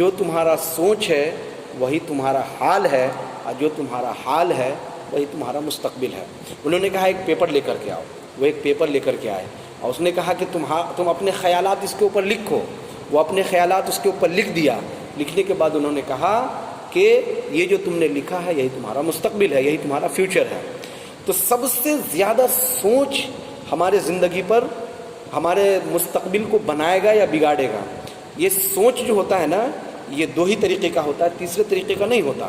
جو تمہارا سوچ ہے وہی تمہارا حال ہے، اور جو تمہارا حال ہے وہی تمہارا مستقبل ہے۔ انہوں نے کہا ایک پیپر لے کر کے آؤ، وہ ایک پیپر لے کر کے آئے اور اس نے کہا کہ تم اپنے خیالات اس کے اوپر لکھو۔ وہ اپنے خیالات اس کے اوپر لکھ دیا۔ لکھنے کے بعد انہوں نے کہا کہ یہ جو تم نے لکھا ہے یہی تمہارا مستقبل ہے، یہی تمہارا فیوچر ہے۔ تو سب سے زیادہ سوچ ہمارے زندگی پر ہمارے مستقبل کو بنائے گا یا بگاڑے گا۔ یہ سوچ جو ہوتا ہے نا، یہ دو ہی طریقے کا ہوتا ہے، تیسرے طریقے کا نہیں ہوتا۔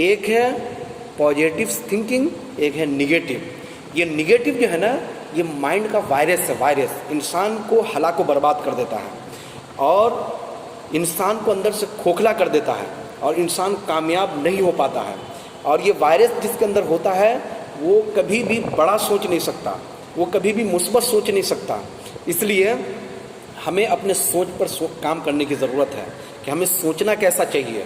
ایک ہے پازیٹیو تھنکنگ، ایک ہے نگیٹو۔ یہ نگیٹو جو ہے نا، یہ مائنڈ کا وائرس ہے، وائرس انسان کو ہلاک و برباد کر دیتا ہے اور انسان کو اندر سے کھوکھلا کر دیتا ہے اور انسان کامیاب نہیں ہو پاتا ہے۔ اور یہ وائرس جس کے اندر ہوتا ہے وہ کبھی بھی بڑا سوچ نہیں سکتا، وہ کبھی بھی مثبت سوچ نہیں سکتا۔ اس لیے ہمیں اپنے سوچ پر کام کرنے کی ضرورت ہے کہ ہمیں سوچنا کیسا چاہیے،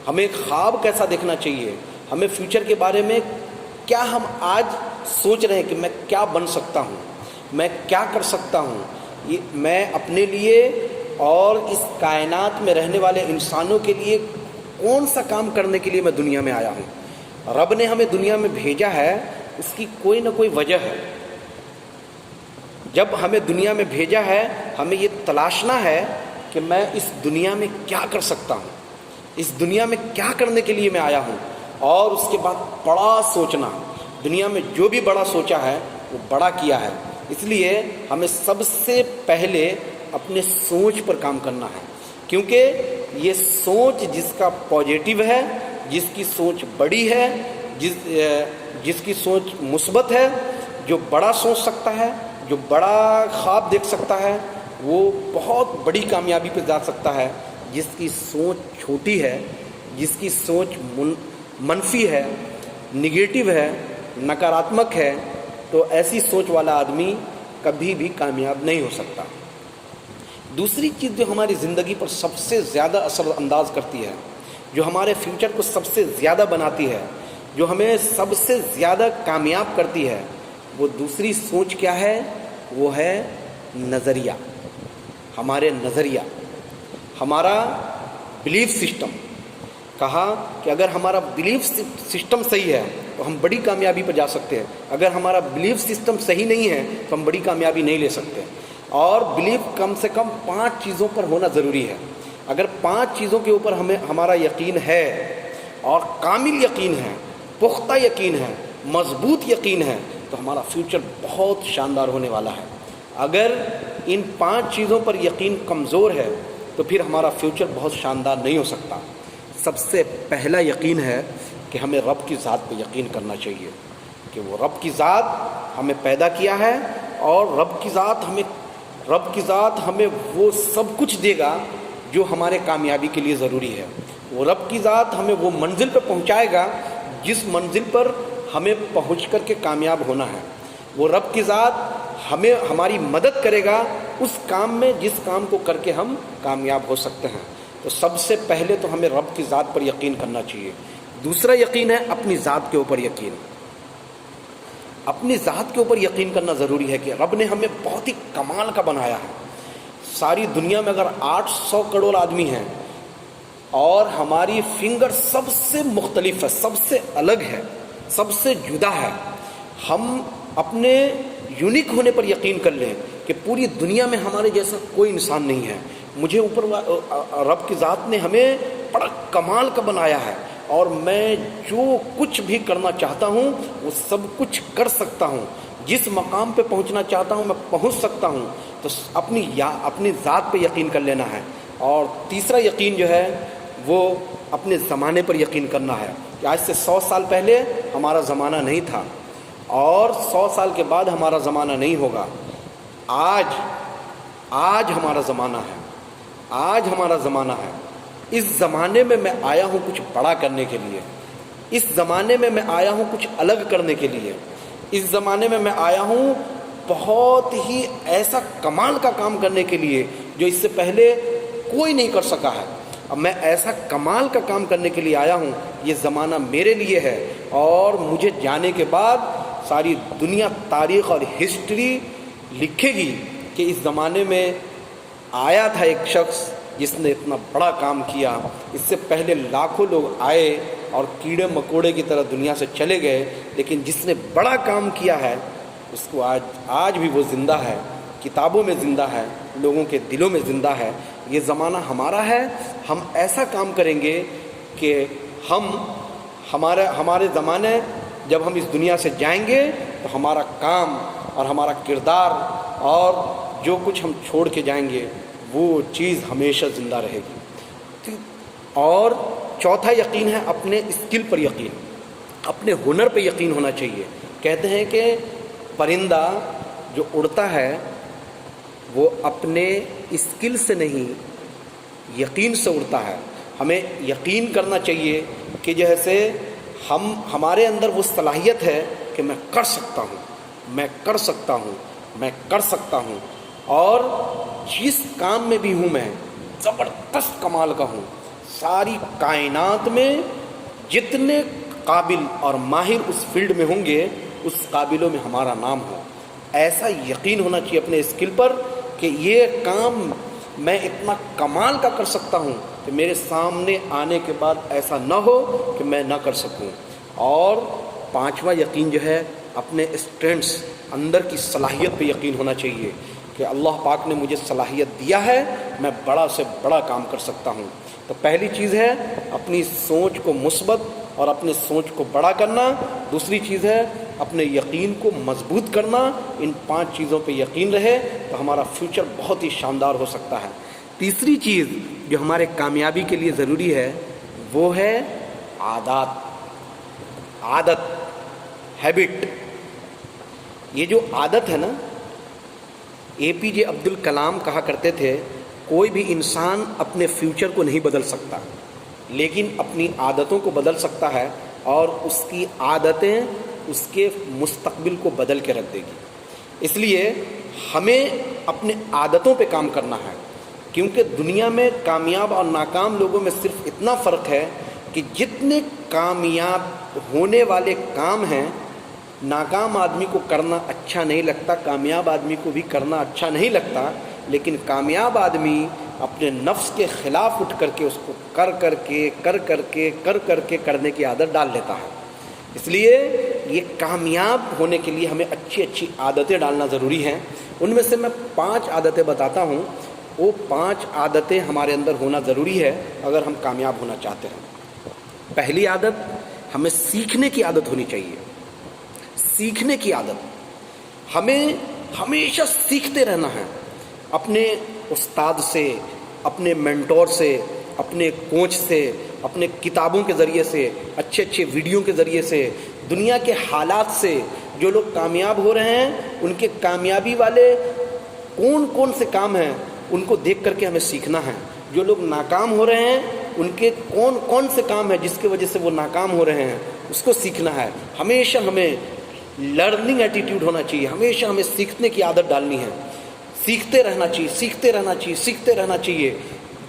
ہمیں خواب کیسا دیکھنا چاہیے، ہمیں فیوچر کے بارے میں کیا ہم آج سوچ رہے ہیں کہ میں کیا بن سکتا ہوں، میں کیا کر سکتا ہوں، یہ میں اپنے لیے اور اس کائنات میں رہنے والے انسانوں کے لیے کون سا کام کرنے کے لیے میں دنیا میں آیا ہوں۔ رب نے ہمیں دنیا میں بھیجا ہے، اس کی کوئی نہ کوئی وجہ ہے۔ جب ہمیں دنیا میں بھیجا ہے، ہمیں یہ تلاشنا ہے کہ میں اس دنیا میں کیا کر سکتا ہوں، اس دنیا میں کیا کرنے کے لیے میں آیا ہوں، اور اس کے بعد بڑا سوچنا۔ دنیا میں جو بھی بڑا سوچا ہے وہ بڑا کیا ہے۔ اس لیے ہمیں سب سے پہلے اپنے سوچ پر کام کرنا ہے، کیونکہ یہ سوچ جس کا پازیٹیو ہے، جس کی سوچ بڑی ہے، جس کی سوچ مثبت ہے، جو بڑا سوچ سکتا ہے، جو بڑا خواب دیکھ سکتا ہے، وہ بہت بڑی کامیابی پہ جا سکتا ہے۔ جس کی سوچ چھوٹی ہے، جس کی سوچ منفی ہے، نگیٹو ہے، نکاراتمک ہے، تو ایسی سوچ والا آدمی کبھی بھی کامیاب نہیں ہو سکتا۔ دوسری چیز جو ہماری زندگی پر سب سے زیادہ اثر انداز کرتی ہے، جو ہمارے فیوچر کو سب سے زیادہ بناتی ہے، جو ہمیں سب سے زیادہ کامیاب کرتی ہے، وہ دوسری سوچ کیا ہے؟ وہ ہے نظریہ۔ ہمارے نظریہ، ہمارا بلیف سسٹم۔ کہا کہ اگر ہمارا بلیف سسٹم صحیح ہے تو ہم بڑی کامیابی پہ جا سکتے ہیں، اگر ہمارا بلیف سسٹم صحیح نہیں ہے تو ہم بڑی کامیابی نہیں لے سکتے۔ اور بلیف کم سے کم 5 چیزوں پر ہونا ضروری ہے۔ اگر 5 چیزوں کے اوپر ہمارا یقین ہے، اور کامل یقین ہے، پختہ یقین ہے، مضبوط یقین ہے، تو ہمارا فیوچر بہت شاندار ہونے والا ہے۔ اگر ان 5 چیزوں پر یقین کمزور ہے تو پھر ہمارا فیوچر بہت شاندار نہیں ہو سکتا۔ سب سے پہلا یقین ہے کہ ہمیں رب کی ذات پہ یقین کرنا چاہیے کہ وہ رب کی ذات ہمیں پیدا کیا ہے، اور رب کی ذات ہمیں وہ سب کچھ دے گا جو ہمارے کامیابی کے لیے ضروری ہے۔ وہ رب کی ذات ہمیں وہ منزل پہ پہنچائے گا جس منزل پر ہمیں پہنچ کر کے کامیاب ہونا ہے۔ وہ رب کی ذات ہماری مدد کرے گا اس کام میں جس کام کو کر کے ہم کامیاب ہو سکتے ہیں۔ تو سب سے پہلے تو ہمیں رب کی ذات پر یقین کرنا چاہیے۔ دوسرا یقین ہے اپنی ذات کے اوپر یقین۔ اپنی ذات کے اوپر یقین کرنا ضروری ہے کہ رب نے ہمیں بہت ہی کمال کا بنایا ہے۔ ساری دنیا میں اگر 800 کروڑ آدمی ہیں اور ہماری فنگر سب سے مختلف ہے، سب سے الگ ہے، سب سے جدا ہے، ہم اپنے یونیک ہونے پر یقین کر لیں کہ پوری دنیا میں ہمارے جیسا کوئی انسان نہیں ہے۔ مجھے اوپر رب کی ذات نے ہمیں بڑا کمال کا بنایا ہے، اور میں جو کچھ بھی کرنا چاہتا ہوں وہ سب کچھ کر سکتا ہوں، جس مقام پہ پہنچنا چاہتا ہوں میں پہنچ سکتا ہوں۔ تو اپنی ذات پہ یقین کر لینا ہے۔ اور تیسرا یقین جو ہے وہ اپنے زمانے پر یقین کرنا ہے کہ آج سے 100 سال پہلے ہمارا زمانہ نہیں تھا، اور 100 سال کے بعد ہمارا زمانہ نہیں ہوگا۔ آج ہمارا زمانہ ہے، آج ہمارا زمانہ ہے۔ اس زمانے میں میں آیا ہوں کچھ بڑا کرنے کے لیے، اس زمانے میں میں آیا ہوں کچھ الگ کرنے کے لیے، اس زمانے میں میں آیا ہوں بہت ہی ایسا کمال کا کام کرنے کے لیے جو اس سے پہلے کوئی نہیں کر سکا ہے۔ اب میں ایسا کمال کا کام کرنے کے لیے آیا ہوں، یہ زمانہ میرے لیے ہے، اور مجھے جانے کے بعد ساری دنیا تاریخ اور ہسٹری لکھے گی کہ اس زمانے میں آیا تھا ایک شخص جس نے اتنا بڑا کام کیا. اس سے پہلے لاکھوں لوگ آئے اور کیڑے مکوڑے کی طرح دنیا سے چلے گئے، لیکن جس نے بڑا کام کیا ہے اس کو آج بھی وہ زندہ ہے، کتابوں میں زندہ ہے، لوگوں کے دلوں میں زندہ ہے. یہ زمانہ ہمارا ہے. ہم ایسا کام کریں گے کہ ہمارے زمانے جب ہم اس دنیا سے جائیں گے تو ہمارا کام اور ہمارا کردار اور جو کچھ ہم چھوڑ کے جائیں گے وہ چیز ہمیشہ زندہ رہے گی. اور چوتھا یقین ہے اپنے اسکل پر یقین، اپنے ہنر پہ یقین ہونا چاہیے. کہتے ہیں کہ پرندہ جو اڑتا ہے وہ اپنے اسکل سے نہیں یقین سے اڑتا ہے. ہمیں یقین کرنا چاہیے کہ جیسے ہمارے اندر وہ صلاحیت ہے کہ میں کر سکتا ہوں، میں کر سکتا ہوں، میں کر سکتا ہوں، اور جس کام میں بھی ہوں میں زبردست کمال کا ہوں. ساری کائنات میں جتنے قابل اور ماہر اس فیلڈ میں ہوں گے اس قابلوں میں ہمارا نام ہو. ایسا یقین ہونا چاہیے اپنے اسکل پر کہ یہ کام میں اتنا کمال کا کر سکتا ہوں کہ میرے سامنے آنے کے بعد ایسا نہ ہو کہ میں نہ کر سکوں. اور پانچواں یقین جو ہے اپنے اسٹرینٹس، اندر کی صلاحیت پہ یقین ہونا چاہیے کہ اللہ پاک نے مجھے صلاحیت دیا ہے، میں بڑا سے بڑا کام کر سکتا ہوں. تو پہلی چیز ہے اپنی سوچ کو مثبت اور اپنے سوچ کو بڑا کرنا. دوسری چیز ہے اپنے یقین کو مضبوط کرنا. ان 5 چیزوں پہ یقین رہے تو ہمارا فیوچر بہت ہی شاندار ہو سکتا ہے. تیسری چیز جو ہمارے کامیابی کے لیے ضروری ہے وہ ہے عادت، ہیبٹ. یہ جو عادت ہے نا، APJ عبد الکلام کہا کرتے تھے کوئی بھی انسان اپنے فیوچر کو نہیں بدل سکتا لیکن اپنی عادتوں کو بدل سکتا ہے، اور اس کی عادتیں اس کے مستقبل کو بدل کے رکھ دے گی. اس لیے ہمیں اپنے عادتوں پہ کام کرنا ہے، کیونکہ دنیا میں کامیاب اور ناکام لوگوں میں صرف اتنا فرق ہے کہ جتنے کامیاب ہونے والے کام ہیں ناکام آدمی کو کرنا اچھا نہیں لگتا، کامیاب آدمی کو بھی کرنا اچھا نہیں لگتا، لیکن کامیاب آدمی اپنے نفس کے خلاف اٹھ کر کے اس کو کر کر کے کرنے کی عادت ڈال لیتا ہے. اس لیے یہ کامیاب ہونے کے لیے ہمیں اچھی اچھی عادتیں ڈالنا ضروری ہیں. ان میں سے میں 5 عادتیں بتاتا ہوں. وہ 5 عادتیں ہمارے اندر ہونا ضروری ہے اگر ہم کامیاب ہونا چاہتے ہیں. پہلی عادت، ہمیں سیکھنے کی عادت ہونی چاہیے. سیکھنے کی عادت، ہمیں ہمیشہ سیکھتے رہنا ہے، اپنے استاد سے، اپنے مینٹور سے، اپنے کوچ سے، اپنے کتابوں کے ذریعے سے، اچھے اچھے ویڈیو کے ذریعے سے، دنیا کے حالات سے. جو لوگ کامیاب ہو رہے ہیں ان کے کامیابی والے کون سے کام ہیں ان کو دیکھ کر کے ہمیں سیکھنا ہے. جو لوگ ناکام ہو رہے ہیں ان کے کون سے کام ہیں جس کی وجہ سے وہ ناکام ہو رہے ہیں اس کو سیکھنا ہے. ہمیشہ ہمیں لرننگ ایٹیٹیوڈ ہونا چاہیے، ہمیشہ ہمیں سیکھنے کی عادت ڈالنی ہے. سیکھتے رہنا چاہیے.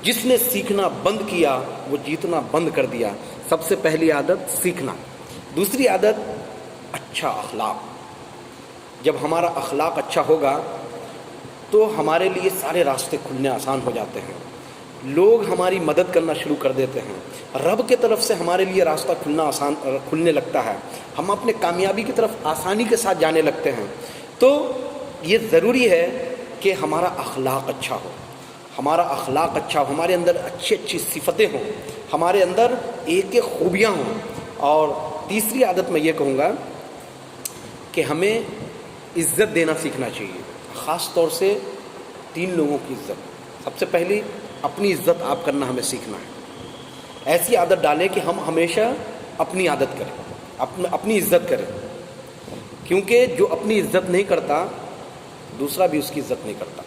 جس نے سیکھنا بند کیا وہ جیتنا بند کر دیا. سب سے پہلی عادت سیکھنا. دوسری عادت اچھا اخلاق. جب ہمارا اخلاق اچھا ہوگا تو ہمارے لیے سارے راستے کھلنے آسان ہو جاتے ہیں. لوگ ہماری مدد کرنا شروع کر دیتے ہیں. رب کے طرف سے ہمارے لیے راستہ کھلنے لگتا ہے. ہم اپنے کامیابی کی طرف آسانی کے ساتھ جانے لگتے ہیں. تو یہ ضروری ہے کہ ہمارا اخلاق اچھا ہو، ہمارے اندر اچھی صفتیں ہوں، ہمارے اندر ایک خوبیاں ہوں. اور تیسری عادت میں یہ کہوں گا کہ ہمیں عزت دینا سیکھنا چاہیے، خاص طور سے 3 لوگوں کی عزت. سب سے پہلی اپنی عزت آپ کرنا ہمیں سیکھنا ہے. ایسی عادت ڈالیں کہ ہم ہمیشہ اپنی عادت کریں، اپنی عزت کریں، کیونکہ جو اپنی عزت نہیں کرتا دوسرا بھی اس کی عزت نہیں کرتا.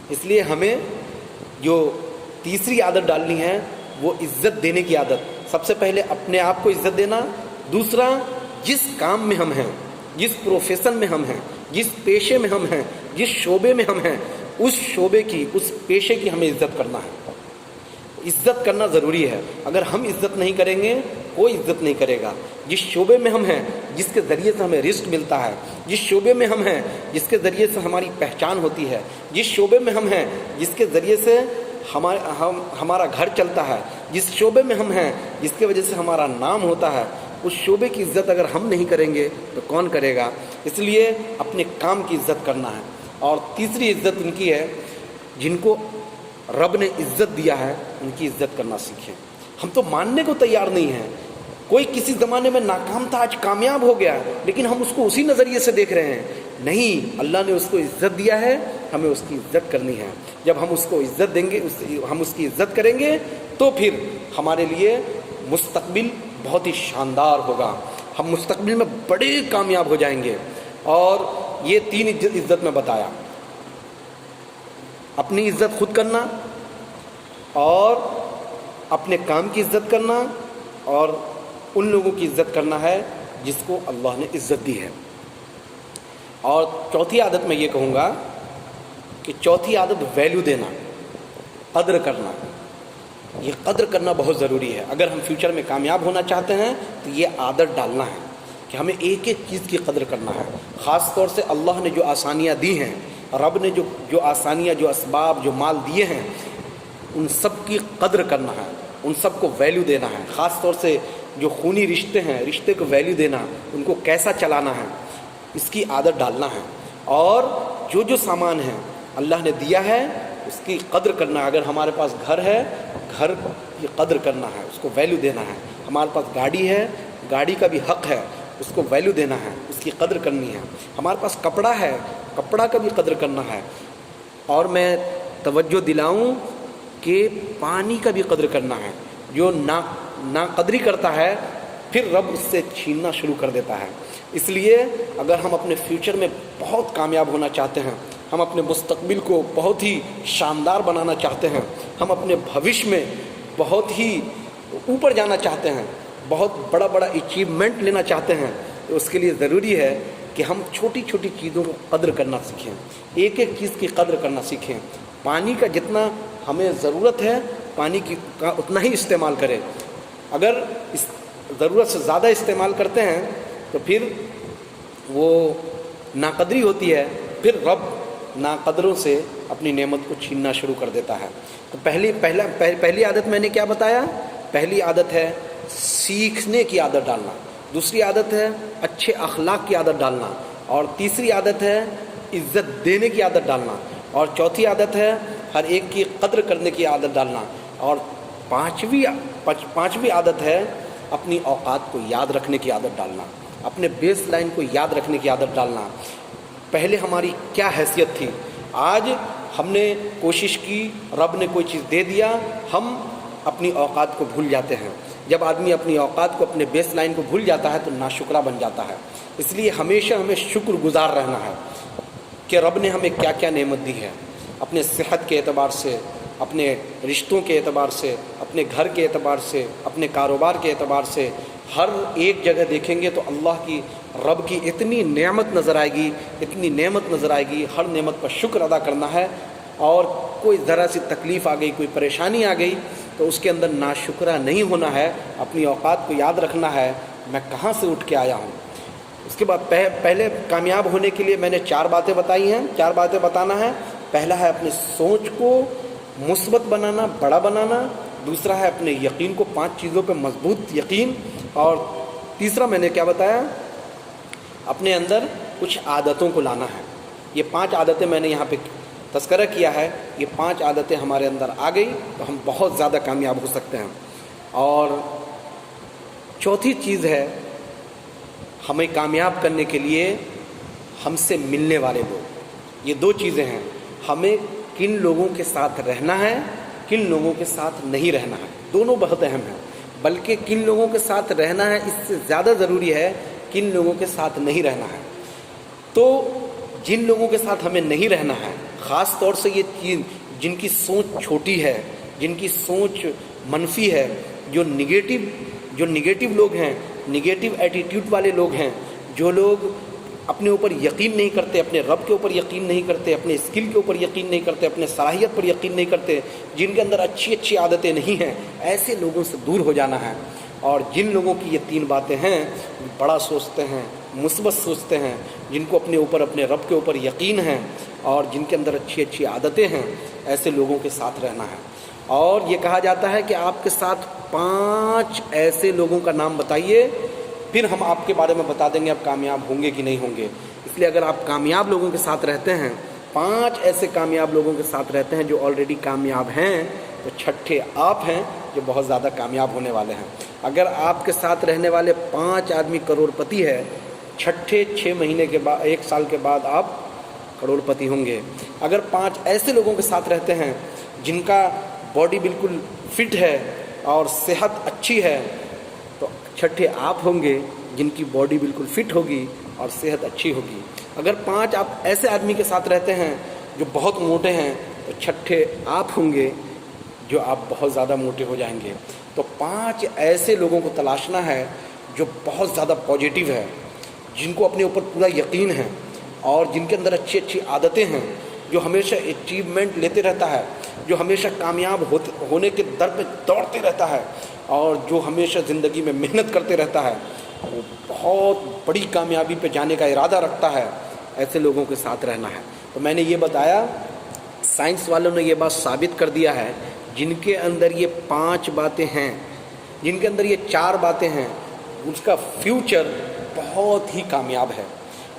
اس لیے ہمیں جو تیسری عادت ڈالنی ہے وہ عزت دینے کی عادت. سب سے پہلے اپنے آپ کو عزت دینا. دوسرا، جس کام میں ہم ہیں، جس پروفیشن میں ہم ہیں، جس پیشے میں ہم ہیں، جس شعبے میں ہم ہیں، اس شعبے کی، اس پیشے کی ہمیں عزت کرنا ہے. عزت کرنا ضروری ہے. اگر ہم عزت نہیں کریں گے کوئی عزت نہیں کرے گا. جس شعبے میں ہم ہیں، جس کے ذریعے سے ہمیں رزق ملتا ہے، جس شعبے میں ہم ہیں جس کے ذریعے سے ہماری پہچان ہوتی ہے، جس شعبے میں ہم ہیں جس کے ذریعے سے ہمارا گھر چلتا ہے، جس شعبے میں ہم ہیں، جس کی وجہ سے ہمارا نام ہوتا ہے، اس شعبے کی عزت اگر ہم نہیں کریں گے تو کون کرے گا؟ اس لیے اپنے کام کی عزت کرنا ہے۔ اور تیسری عزت ان کی ہے، جن کو رب نے عزت دیا ہے ان کی عزت کرنا سیکھیں۔ ہم تو ماننے کو تیار نہیں ہیں، کوئی کسی زمانے میں ناکام تھا، آج کامیاب ہو گیا، لیکن ہم اس کو اسی نظریے سے دیکھ رہے ہیں۔ نہیں، اللہ نے اس کو عزت دیا ہے، ہمیں اس کی عزت کرنی ہے۔ جب ہم اس کو عزت دیں گے، ہم اس کی عزت کریں گے، تو پھر ہمارے لیے مستقبل بہت ہی شاندار ہوگا، ہم مستقبل میں بڑے کامیاب ہو جائیں گے۔ اور یہ 3 عزت میں بتایا، اپنی عزت خود کرنا، اور اپنے کام کی عزت کرنا، اور ان لوگوں کی عزت کرنا ہے جس کو اللہ نے عزت دی ہے۔ اور چوتھی عادت میں یہ کہوں گا کہ چوتھی عادت ویلیو دینا، قدر کرنا۔ یہ قدر کرنا بہت ضروری ہے۔ اگر ہم فیوچر میں کامیاب ہونا چاہتے ہیں تو یہ عادت ڈالنا ہے کہ ہمیں ایک ایک چیز کی قدر کرنا ہے۔ خاص طور سے اللہ نے جو آسانیاں دی ہیں، رب نے جو آسانیاں، جو اسباب، جو مال دیے ہیں، ان سب کی قدر کرنا ہے، ان سب کو ویلیو دینا ہے۔ خاص طور سے جو خونی رشتے ہیں، رشتے کو ویلیو دینا، ان کو کیسا چلانا ہے، اس کی عادت ڈالنا ہے۔ اور جو سامان ہے اللہ نے دیا ہے اس کی قدر کرنا۔ اگر ہمارے پاس گھر ہے، گھر کی قدر کرنا ہے، اس کو ویلیو دینا ہے۔ ہمارے پاس گاڑی ہے، گاڑی کا بھی حق ہے، اس کو ویلیو دینا ہے، اس کی قدر کرنی ہے۔ ہمارے پاس کپڑا ہے، کپڑا کا بھی قدر کرنا ہے۔ اور میں توجہ دلاؤں کہ پانی کا بھی قدر کرنا ہے۔ جو ناقدری کرتا ہے پھر رب اس سے چھیننا شروع کر دیتا ہے۔ اس لیے اگر ہم اپنے فیوچر میں بہت کامیاب ہونا چاہتے ہیں، ہم اپنے مستقبل کو بہت ہی شاندار بنانا چاہتے ہیں، ہم اپنے بھوش میں بہت ہی اوپر جانا چاہتے ہیں، بہت بڑا اچیومنٹ لینا چاہتے ہیں، تو اس کے لیے ضروری ہے کہ ہم چھوٹی چھوٹی چیزوں کو قدر کرنا سیکھیں، ایک ایک چیز کی قدر کرنا سیکھیں۔ پانی کا جتنا ہمیں ضرورت ہے، پانی کا اتنا ہی استعمال کریں۔ اگر اس ضرورت سے زیادہ استعمال کرتے ہیں تو پھر وہ ناقدری ہوتی ہے، پھر رب ناقدروں سے اپنی نعمت کو چھیننا شروع کر دیتا ہے۔ تو پہلی عادت میں نے کیا بتایا؟ پہلی عادت ہے سیکھنے کی عادت ڈالنا، دوسری عادت ہے اچھے اخلاق کی عادت ڈالنا، اور تیسری عادت ہے عزت دینے کی عادت ڈالنا، اور چوتھی عادت ہے ہر ایک کی قدر کرنے کی عادت ڈالنا، اور پانچویں عادت ہے اپنی اوقات کو یاد رکھنے کی عادت ڈالنا، اپنے بیس لائن کو یاد رکھنے کی عادت ڈالنا۔ پہلے ہماری کیا حیثیت تھی، آج ہم نے کوشش کی، رب نے کوئی چیز دے دیا، ہم اپنی اوقات کو بھول جاتے ہیں۔ جب آدمی اپنی اوقات کو، اپنے بیس لائن کو بھول جاتا ہے تو ناشکرہ بن جاتا ہے۔ اس لیے ہمیشہ ہمیں شکر گزار رہنا ہے کہ رب نے ہمیں کیا کیا نعمت دی ہے، اپنے صحت کے اعتبار سے، اپنے رشتوں کے اعتبار سے، اپنے گھر کے اعتبار سے، اپنے کاروبار کے اعتبار سے۔ ہر ایک جگہ دیکھیں گے تو اللہ کی، رب کی اتنی نعمت نظر آئے گی، اتنی نعمت نظر آئے گی۔ ہر نعمت پر شکر ادا کرنا ہے، اور کوئی ذرا سی تکلیف آ گئی، کوئی پریشانی آ گئی تو اس کے اندر ناشکرہ نہیں ہونا ہے، اپنی اوقات کو یاد رکھنا ہے، میں کہاں سے اٹھ کے آیا ہوں۔ اس کے بعد پہلے کامیاب ہونے کے لیے میں نے 4 باتیں بتائی ہیں، 4 باتیں بتانا ہے۔ پہلا ہے اپنی سوچ کو مثبت بنانا، بڑا بنانا۔ دوسرا ہے اپنے یقین کو، 5 چیزوں پہ مضبوط یقین۔ اور تیسرا میں نے کیا بتایا، اپنے اندر کچھ عادتوں کو لانا ہے۔ یہ 5 عادتیں میں نے یہاں پہ تذکرہ کیا ہے، یہ 5 عادتیں ہمارے اندر آ گئی تو ہم بہت زیادہ کامیاب ہو سکتے ہیں۔ اور چوتھی چیز ہے، ہمیں کامیاب کرنے کے لیے ہم سے ملنے والے لوگ۔ یہ 2 چیزیں ہیں، ہمیں کن لوگوں کے ساتھ رہنا ہے، کن لوگوں کے ساتھ نہیں رہنا ہے، دونوں بہت اہم ہیں۔ بلکہ کن لوگوں کے ساتھ رہنا ہے اس سے زیادہ ضروری ہے کن لوگوں کے ساتھ نہیں رہنا ہے۔ تو جن لوگوں کے ساتھ ہمیں نہیں رہنا ہے، خاص طور سے یہ چیز جن کی سوچ چھوٹی ہے، جن کی سوچ منفی ہے، جو نگیٹو لوگ ہیں، نگیٹو ایٹیٹیوڈ والے لوگ ہیں، جو لوگ اپنے اوپر یقین نہیں کرتے، اپنے رب کے اوپر یقین نہیں کرتے، اپنے اسکل کے اوپر یقین نہیں کرتے، اپنے صلاحیت پر یقین نہیں کرتے، جن کے اندر اچھی عادتیں نہیں ہیں، ایسے لوگوں سے دور ہو جانا ہے۔ اور جن لوگوں کی یہ 3 باتیں ہیں، بڑا سوچتے ہیں، مثبت سوچتے ہیں، جن کو اپنے اوپر، اپنے رب کے اوپر یقین ہے، اور جن کے اندر اچھی اچھی عادتیں ہیں، ایسے لوگوں کے ساتھ رہنا ہے۔ اور یہ کہا جاتا ہے کہ آپ کے ساتھ 5 ایسے لوگوں کا نام بتائیے، پھر ہم آپ کے بارے میں بتا دیں گے آپ کامیاب ہوں گے کہ نہیں ہوں گے۔ اس لیے اگر آپ کامیاب لوگوں کے ساتھ رہتے ہیں، 5 ایسے کامیاب لوگوں کے ساتھ رہتے ہیں جو آلریڈی کامیاب ہیں، تو چھٹے آپ ہیں جو بہت زیادہ کامیاب ہونے والے ہیں۔ اگر آپ کے ساتھ رہنے والے 5 آدمی کروڑ پتی ہے، چھٹے 6 مہینے کے بعد 1 سال کے بعد آپ کروڑ پتی ہوں گے۔ اگر 5 ایسے لوگوں کے ساتھ رہتے ہیں جن کا باڈی بالکل فٹ ہے اور صحت اچھی ہے، تو چھٹے آپ ہوں گے جن کی باڈی بالکل فٹ ہوگی اور صحت اچھی ہوگی۔ اگر 5 آپ ایسے آدمی کے ساتھ رہتے ہیں جو بہت موٹے ہیں، تو چھٹے آپ ہوں گے جو آپ بہت زیادہ موٹے ہو جائیں گے۔ تو 5 ایسے لوگوں کو تلاشنا ہے جو بہت زیادہ پازیٹیو ہے، جن کو اپنے اوپر پورا یقین ہے اور جن کے اندر اچھی اچھی عادتیں ہیں، جو ہمیشہ اچیومنٹ لیتے رہتا ہے، جو ہمیشہ کامیاب ہونے کے در پہ دوڑتے رہتا ہے، اور جو ہمیشہ زندگی میں محنت کرتے رہتا ہے، وہ بہت بڑی کامیابی پہ جانے کا ارادہ رکھتا ہے۔ ایسے لوگوں کے ساتھ رہنا ہے۔ تو میں نے یہ بتایا، سائنس والوں نے یہ بات ثابت کر دیا ہے، جن کے اندر یہ 5 باتیں ہیں، جن کے اندر یہ 4 باتیں ہیں، اس کا فیوچر بہت ہی کامیاب ہے۔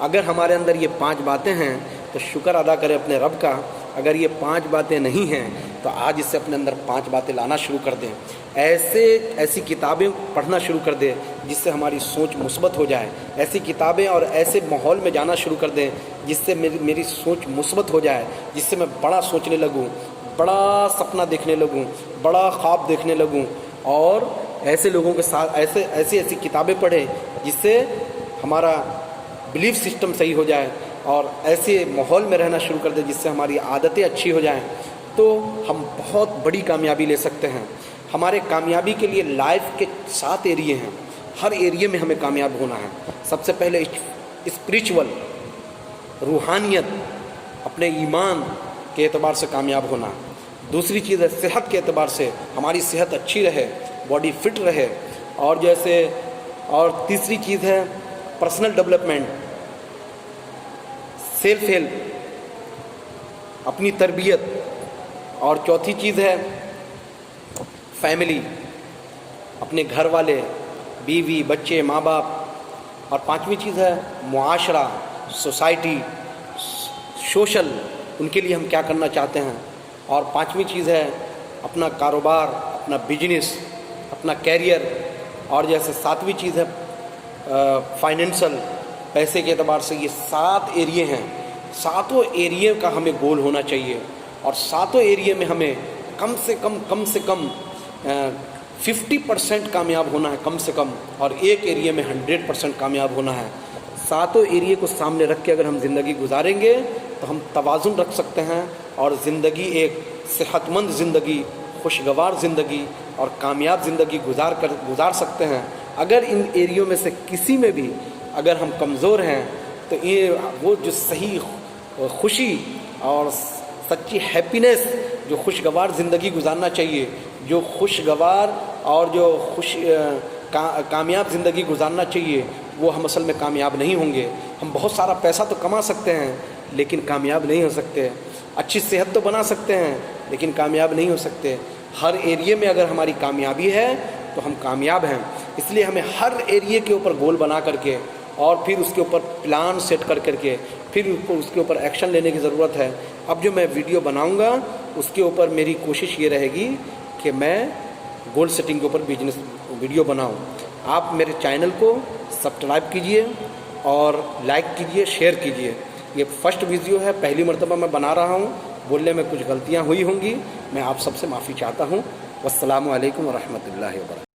اگر ہمارے اندر یہ 5 باتیں ہیں تو شکر ادا کریں اپنے رب کا۔ اگر یہ 5 باتیں نہیں ہیں تو آج اس سے اپنے اندر 5 باتیں لانا شروع کر دیں۔ ایسی کتابیں پڑھنا شروع کر دیں جس سے ہماری سوچ مثبت ہو جائے۔ ایسی کتابیں اور ایسے ماحول میں جانا شروع کر دیں جس سے میری سوچ مثبت ہو جائے، جس سے میں بڑا سوچنے لگوں، بڑا سپنا دیکھنے لگوں، بڑا خواب دیکھنے لگوں، اور ایسے لوگوں کے ساتھ ایسی کتابیں پڑھیں جس سے ہمارا بلیف سسٹم صحیح ہو جائے، اور ایسے ماحول میں رہنا شروع کر دیں جس سے ہماری عادتیں اچھی ہو جائیں، تو ہم بہت بڑی کامیابی لے سکتے ہیں۔ ہمارے کامیابی کے لیے لائف کے 7 ایریے ہیں، ہر ایریے میں ہمیں کامیاب ہونا ہے۔ سب سے پہلے اسپریچول، روحانیت، اپنے ایمان کے اعتبار سے کامیاب ہونا۔ دوسری چیز ہے صحت کے اعتبار سے، ہماری صحت اچھی رہے، باڈی فٹ رہے، اور تیسری چیز ہے پرسنل ڈیولپمنٹ، سیلف ہیلپ، اپنی تربیت، اور چوتھی چیز ہے فیملی، اپنے گھر والے، بیوی، بچے، ماں باپ، اور 5ویں چیز ہے معاشرہ، سوسائٹی، سوشل، ان کے لیے ہم کیا کرنا چاہتے ہیں، اور 5ویں چیز ہے اپنا کاروبار، اپنا بزنس، اپنا کیریئر، اور جیسے 7ویں چیز ہے فائنینشل، پیسے کے اعتبار سے۔ یہ 7 ایریے ہیں، 7 ایریے کا ہمیں گول ہونا چاہیے، اور 7 ایریے میں ہمیں کم سے کم 50% کامیاب ہونا ہے کم سے کم، اور ایک ایریے میں 100% کامیاب ہونا ہے۔ 7 ایریے کو سامنے رکھ کے اگر ہم زندگی گزاریں گے تو ہم توازن رکھ سکتے ہیں، اور زندگی ایک صحت مند زندگی، خوشگوار زندگی اور کامیاب زندگی گزار سکتے ہیں۔ اگر ان ایریوں میں سے کسی میں بھی اگر ہم کمزور ہیں تو وہ جو صحیح خوشی اور سچی ہیپینس، جو خوشگوار زندگی گزارنا چاہیے، جو خوشگوار اور جو کامیاب زندگی گزارنا چاہیے، وہ ہم اصل میں کامیاب نہیں ہوں گے۔ ہم بہت سارا پیسہ تو کما سکتے ہیں لیکن کامیاب نہیں ہو سکتے، اچھی صحت تو بنا سکتے ہیں لیکن کامیاب نہیں ہو سکتے۔ ہر ایریے میں اگر ہماری کامیابی ہے تو ہم کامیاب ہیں۔ اس لیے ہمیں ہر ایریے کے اوپر گول بنا کر کے، اور پھر اس کے اوپر پلان سیٹ کر کے، پھر اس کے اوپر ایکشن لینے کی ضرورت ہے۔ اب جو میں ویڈیو بناؤں گا اس کے اوپر میری کوشش یہ رہے گی کہ میں گول سیٹنگ کے اوپر بزنس ویڈیو بناؤں۔ آپ میرے چینل کو سبسکرائب کیجئے اور لائک کیجئے، شیئر کیجئے۔ یہ فرسٹ ویڈیو ہے، پہلی مرتبہ میں بنا رہا ہوں، بولنے میں کچھ غلطیاں ہوئی ہوں گی، میں آپ سب سے معافی چاہتا ہوں۔ والسلام علیکم ورحمۃ اللہ وبرکاتہ۔